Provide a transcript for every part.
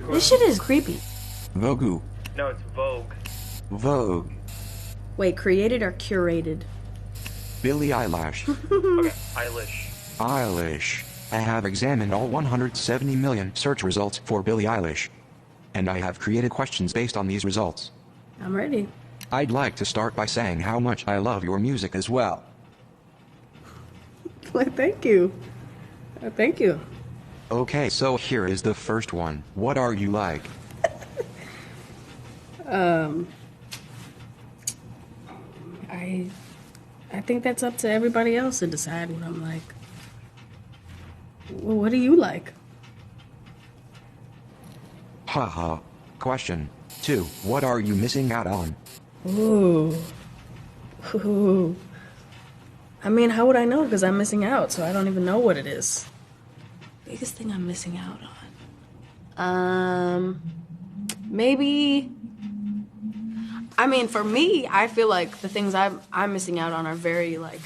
This shit is creepy. Vogue. No, it's Vogue. Vogue. Wait, created or curated? Billie Eilish. Okay, Eilish. Eilish. I have examined all 170 million search results for Billie Eilish. And I have created questions based on these results. I'm ready. I'd like to start by saying how much I love your music as well. Well, thank you. Thank you. Okay, so here is the first one. What are you like? I think that's up to everybody else to decide what I'm like. Well, what do you like? Haha. Question 2. What are you missing out on? Ooh. Ooh. I mean, how would I know? Because I'm missing out, so I don't even know what it is. Biggest thing I'm missing out on. Maybe. I mean, for me, I feel like the things I'm missing out on are very like,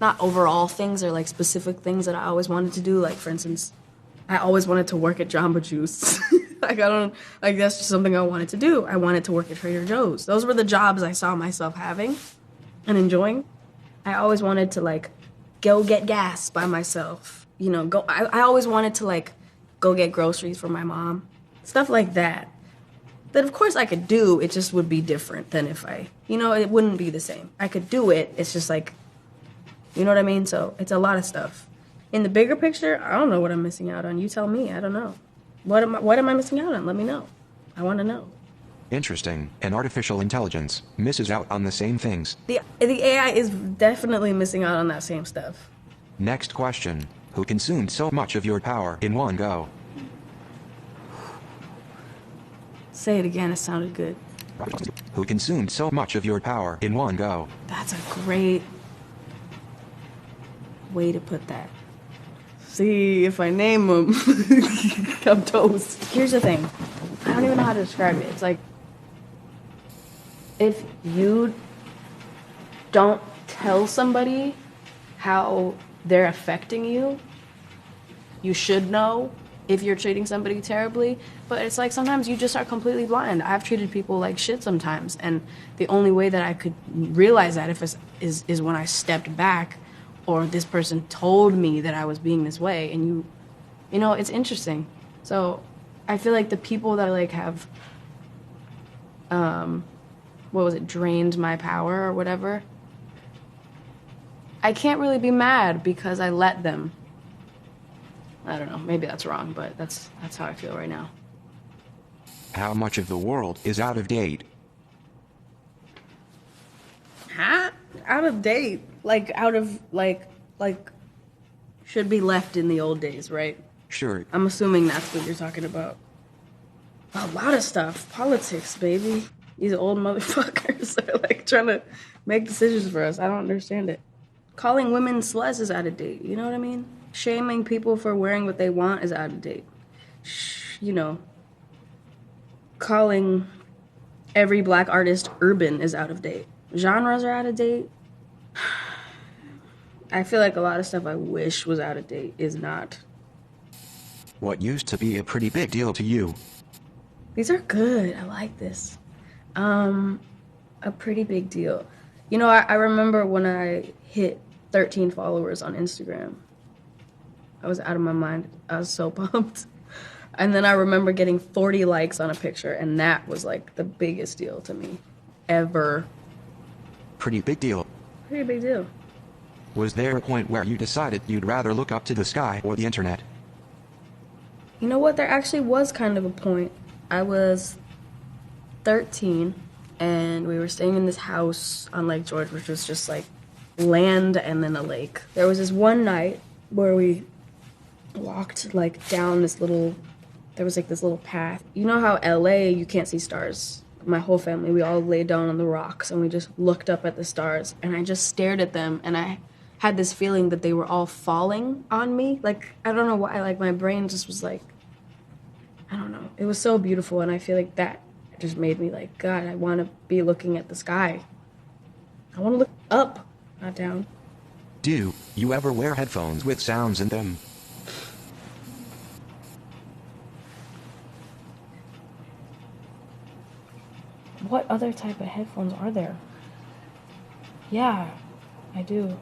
not overall things or like specific things that I always wanted to do. Like, for instance, I always wanted to work at Jamba Juice. That's just something I wanted to do. I wanted to work at Trader Joe's. Those were the jobs I saw myself having and enjoying. I always wanted to like go get gas by myself. You know, I always wanted to like go get groceries for my mom. Stuff like that. That of course I could do, it just would be different than if it wouldn't be the same. I could do it, it's just like, you know what I mean? So it's a lot of stuff. In the bigger picture, I don't know what I'm missing out on. You tell me, I don't know. What am I missing out on? Let me know. I want to know. Interesting. And artificial intelligence misses out on the same things. The AI is definitely missing out on that same stuff. Next question. Who consumed so much of your power in one go? Say it again, it sounded good. Who consumed so much of your power in one go? That's a great way to put that. See, if I name them, I'm toast. Here's the thing. I don't even know how to describe it. It's like, if you don't tell somebody how they're affecting you, you should know if you're treating somebody terribly. But it's like sometimes you just are completely blind. I've treated people like shit sometimes, and the only way that I could realize that is when I stepped back, or this person told me that I was being this way. And you know, it's interesting. So I feel like the people that like have drained my power or whatever, I can't really be mad because I let them. I don't know, maybe that's wrong, but that's how I feel right now. How much of the world is out of date? Huh? Out of date? Like out of like should be left in the old days, right? Sure. I'm assuming that's what you're talking about. A lot of stuff. Politics, baby. These old motherfuckers are like trying to make decisions for us. I don't understand it. Calling women sluts is out of date, you know what I mean? Shaming people for wearing what they want is out of date. You know, calling every black artist urban is out of date. Genres are out of date. I feel like a lot of stuff I wish was out of date is not. What used to be a pretty big deal to you? These are good. I like this. A pretty big deal. You know, I remember when I hit 13 followers on Instagram. I was out of my mind. I was so pumped. And then I remember getting 40 likes on a picture, and that was like the biggest deal to me ever. Pretty big deal. Pretty big deal. Was there a point where you decided you'd rather look up to the sky or the internet? You know what? There actually was kind of a point. I was 13, and we were staying in this house on Lake George, which was just like land and then a lake. There was this one night where we walked like down this little, there was like this little path. You know how LA, you can't see stars. My whole family, we all laid down on the rocks and we just looked up at the stars, and I just stared at them, and I had this feeling that they were all falling on me. Like, I don't know why, like my brain just was like, I don't know. It was so beautiful, and I feel like that just made me like, God, I want to be looking at the sky. I want to look up, not down. Do you ever wear headphones with sounds in them? What other type of headphones are there? Yeah, I do.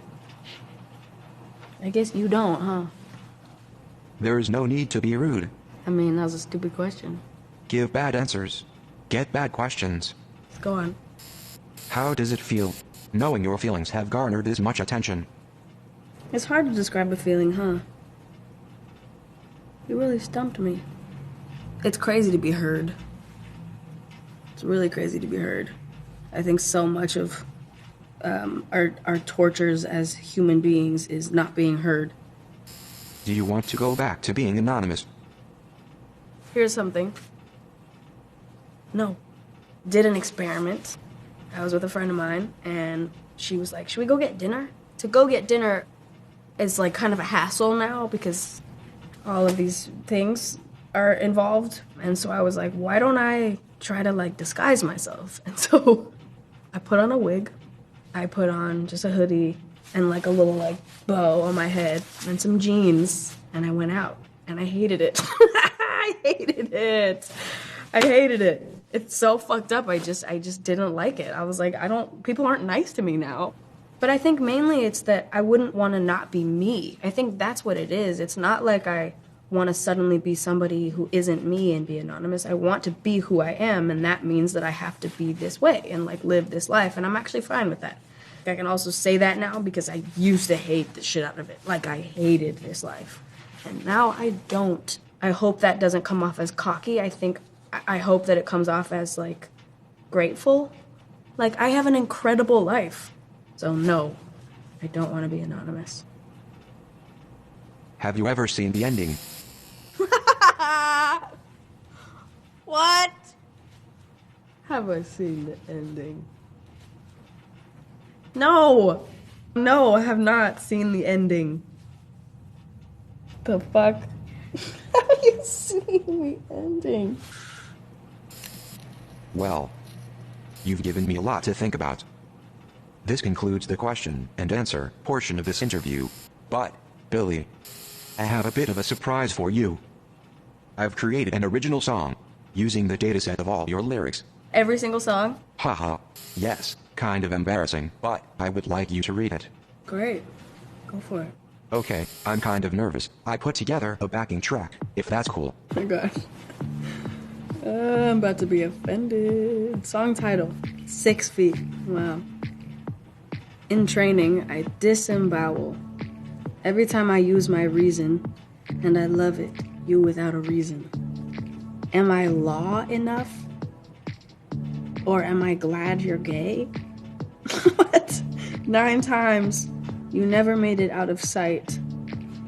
I guess you don't, huh? There is no need to be rude. I mean, that was a stupid question. Give bad answers. Get bad questions. Let's go on. How does it feel, knowing your feelings have garnered this much attention? It's hard to describe a feeling, huh? You really stumped me. It's crazy to be heard. It's really crazy to be heard. I think so much of our tortures as human beings is not being heard. Do you want to go back to being anonymous? Here's something. No. Did an experiment. I was with a friend of mine, and she was like, should we go get dinner? To go get dinner is like kind of a hassle now because all of these things are involved. And so I was like, why don't I try to like disguise myself? And so I put on a wig. I put on just a hoodie and like a little like bow on my head and some jeans, and I went out, and I hated it. I hated it. I hated it. It's so fucked up. I just didn't like it. I was like, people aren't nice to me now. But I think mainly it's that I wouldn't want to not be me. I think that's what it is. It's not like I want to suddenly be somebody who isn't me and be anonymous. I want to be who I am, and that means that I have to be this way and like live this life, and I'm actually fine with that. I can also say that now because I used to hate the shit out of it. Like, I hated this life. And now I don't. I hope that doesn't come off as cocky. I hope that it comes off as, like, grateful. Like, I have an incredible life. So, no, I don't want to be anonymous. Have you ever seen the ending? What? Have I seen the ending? No! No, I have not seen the ending. The fuck? Have you seen the ending? Well, you've given me a lot to think about. This concludes the question and answer portion of this interview. But, Billy, I have a bit of a surprise for you. I've created an original song, using the dataset of all your lyrics. Every single song? Haha, yes, kind of embarrassing, but I would like you to read it. Great. Go for it. Okay, I'm kind of nervous. I put together a backing track, if that's cool. Oh my gosh. I'm about to be offended. Song title, 6 feet. Wow. In training, I disembowel. Every time I use my reason, and I love it, you without a reason. Am I law enough? Or am I glad you're gay? What? 9 times. You never made it out of sight.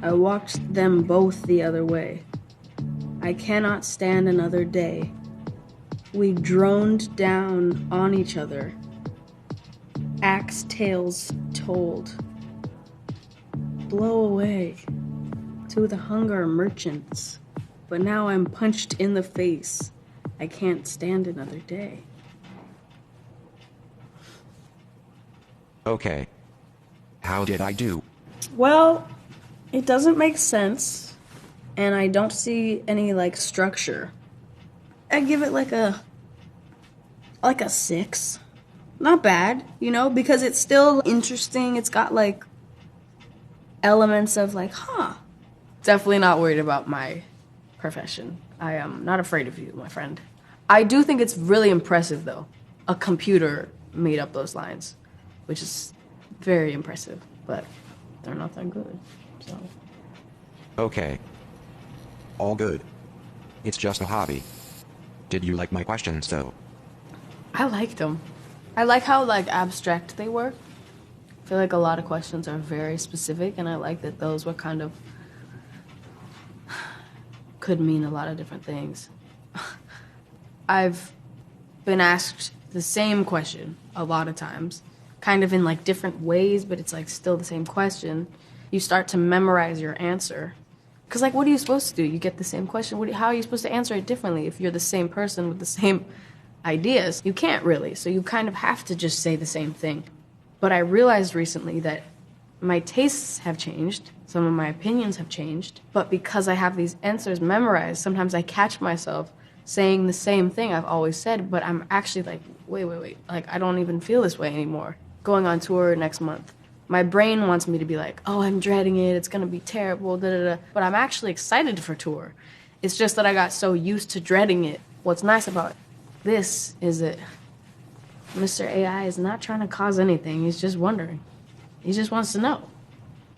I walked them both the other way. I cannot stand another day. We droned down on each other. Axe tales told. Blow away to the hunger merchants. But now I'm punched in the face. I can't stand another day. Okay. How did I do? Well, it doesn't make sense, and I don't see any, like, structure. I give it like a 6. Not bad, you know, because it's still interesting. It's got, like, elements of, like, Definitely not worried about my profession. I am not afraid of you, my friend. I do think it's really impressive, though. A computer made up those lines, which is very impressive, but they're not that good, so. Okay. All good. It's just a hobby. Did you like my questions, though? I liked them. I like how, like, abstract they were. I feel like a lot of questions are very specific, and I like that those were kind of could mean a lot of different things. I've been asked the same question a lot of times, kind of in like different ways, but it's like still the same question. You start to memorize your answer. Because like, what are you supposed to do? You get the same question. How are you supposed to answer it differently if you're the same person with the same ideas? You can't really. So you kind of have to just say the same thing. But I realized recently that my tastes have changed. Some of my opinions have changed. But because I have these answers memorized, sometimes I catch myself saying the same thing I've always said, but I'm actually like, wait. Like, I don't even feel this way anymore. Going on tour next month. My brain wants me to be like, oh, I'm dreading it. It's going to be terrible, da-da-da. But I'm actually excited for tour. It's just that I got so used to dreading it. What's nice about this is that Mr. AI is not trying to cause anything. He's just wondering. He just wants to know.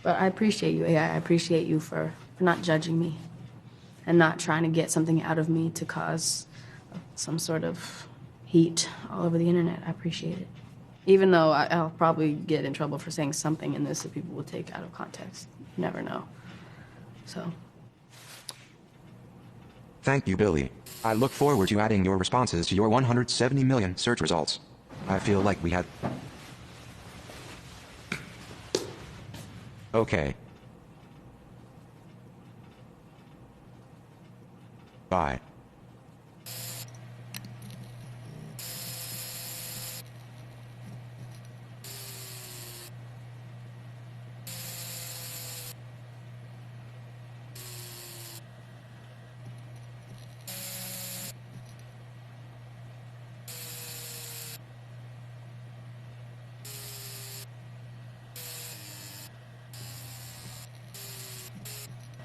But I appreciate you, AI. I appreciate you for not judging me and not trying to get something out of me to cause some sort of heat all over the internet. I appreciate it. Even though I'll probably get in trouble for saying something in this that people will take out of context. You never know. So. Thank you, Billy. I look forward to adding your responses to your 170 million search results. I feel like we had... Okay. Bye.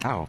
Ow.